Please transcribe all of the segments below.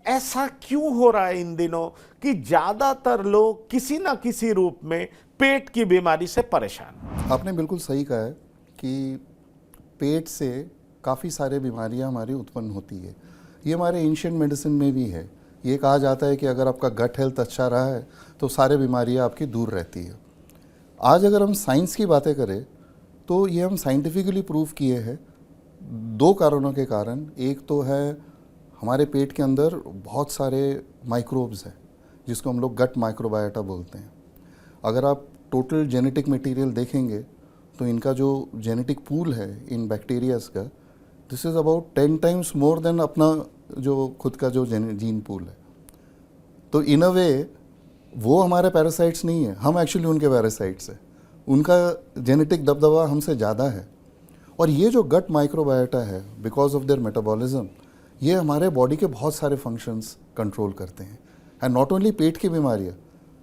ऐसा क्यों हो रहा है इन दिनों कि ज्यादातर लोग किसी ना किसी रूप में पेट की बीमारी से परेशान? आपने बिल्कुल सही कहा है कि पेट से काफ़ी सारे बीमारियां हमारी उत्पन्न होती है। ये हमारे एंशिएंट मेडिसिन में भी है। ये कहा जाता है कि अगर आपका गट हेल्थ अच्छा रहा है तो सारे बीमारियां आपकी दूर रहती है। आज अगर हम साइंस की बातें करें तो ये हम साइंटिफिकली प्रूव किए हैं दो कारणों के कारण। एक तो है हमारे पेट के अंदर बहुत सारे माइक्रोब्स हैं जिसको हम लोग गट माइक्रोबायोटा बोलते हैं। अगर आप टोटल जेनेटिक मटेरियल देखेंगे तो इनका जो जेनेटिक पूल है इन बैक्टीरियाज का, this is about 10 times more than अपना जो खुद का जो जीन पूल है। तो इन अ वे वो हमारे पैरासाइट्स नहीं है, हम एक्चुअली उनके पैरासाइट्स हैं। उनका जेनेटिक दबदबा हमसे ज़्यादा है। और ये जो गट माइक्रोबायोटा है, बिकॉज ऑफ देयर मेटाबॉलिज्म, ये हमारे बॉडी के बहुत सारे फंक्शंस कंट्रोल करते हैं। एंड नॉट ओनली पेट की बीमारियाँ,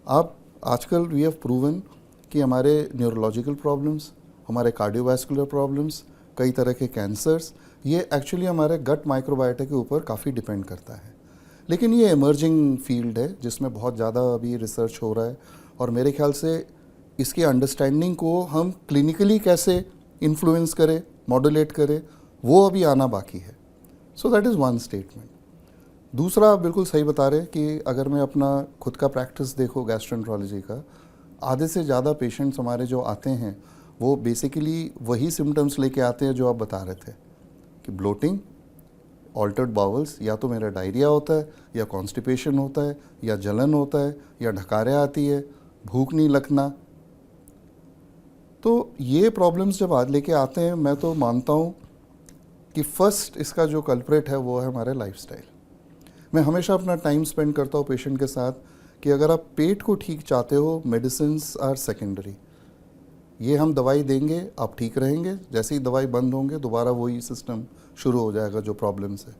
आप आजकल वी हैव प्रूवन कि हमारे न्यूरोलॉजिकल प्रॉब्लम्स, हमारे कार्डियोवैस्कुलर प्रॉब्लम्स, कई तरह के कैंसर्स, ये एक्चुअली हमारे गट माइक्रोबायोटा के ऊपर काफ़ी डिपेंड करता है। लेकिन ये इमर्जिंग फील्ड है जिसमें बहुत ज़्यादा अभी रिसर्च हो रहा है और मेरे ख्याल से इसकी अंडरस्टैंडिंग को हम क्लिनिकली कैसे इन्फ्लुएंस करें, मॉड्यूलेट करें, वो अभी आना बाकी है। So that is one statement. दूसरा, आप बिल्कुल सही बता रहे कि अगर मैं अपना खुद का प्रैक्टिस देखो गैस्ट्रोएंटरोलॉजी का, आधे से ज़्यादा पेशेंट्स हमारे जो आते हैं वो बेसिकली वही सिम्टम्स लेके आते हैं जो आप बता रहे थे कि ब्लोटिंग, ऑल्टर्ड बाउल्स, या तो मेरा डायरिया होता है या कॉन्स्टिपेशन होता है या जलन होता है या ढकारें आती है, भूख नहीं लगना। तो ये प्रॉब्लम्स जब आज लेके आते हैं, मैं तो मानता हूँ कि फर्स्ट इसका जो कल्प्रेट है वो है हमारे लाइफस्टाइल। मैं हमेशा अपना टाइम स्पेंड करता हूँ पेशेंट के साथ कि अगर आप पेट को ठीक चाहते हो, मेडिसिन्स आर सेकेंडरी। ये हम दवाई देंगे, आप ठीक रहेंगे, जैसे ही दवाई बंद होंगे दोबारा वही सिस्टम शुरू हो जाएगा जो प्रॉब्लम्स है।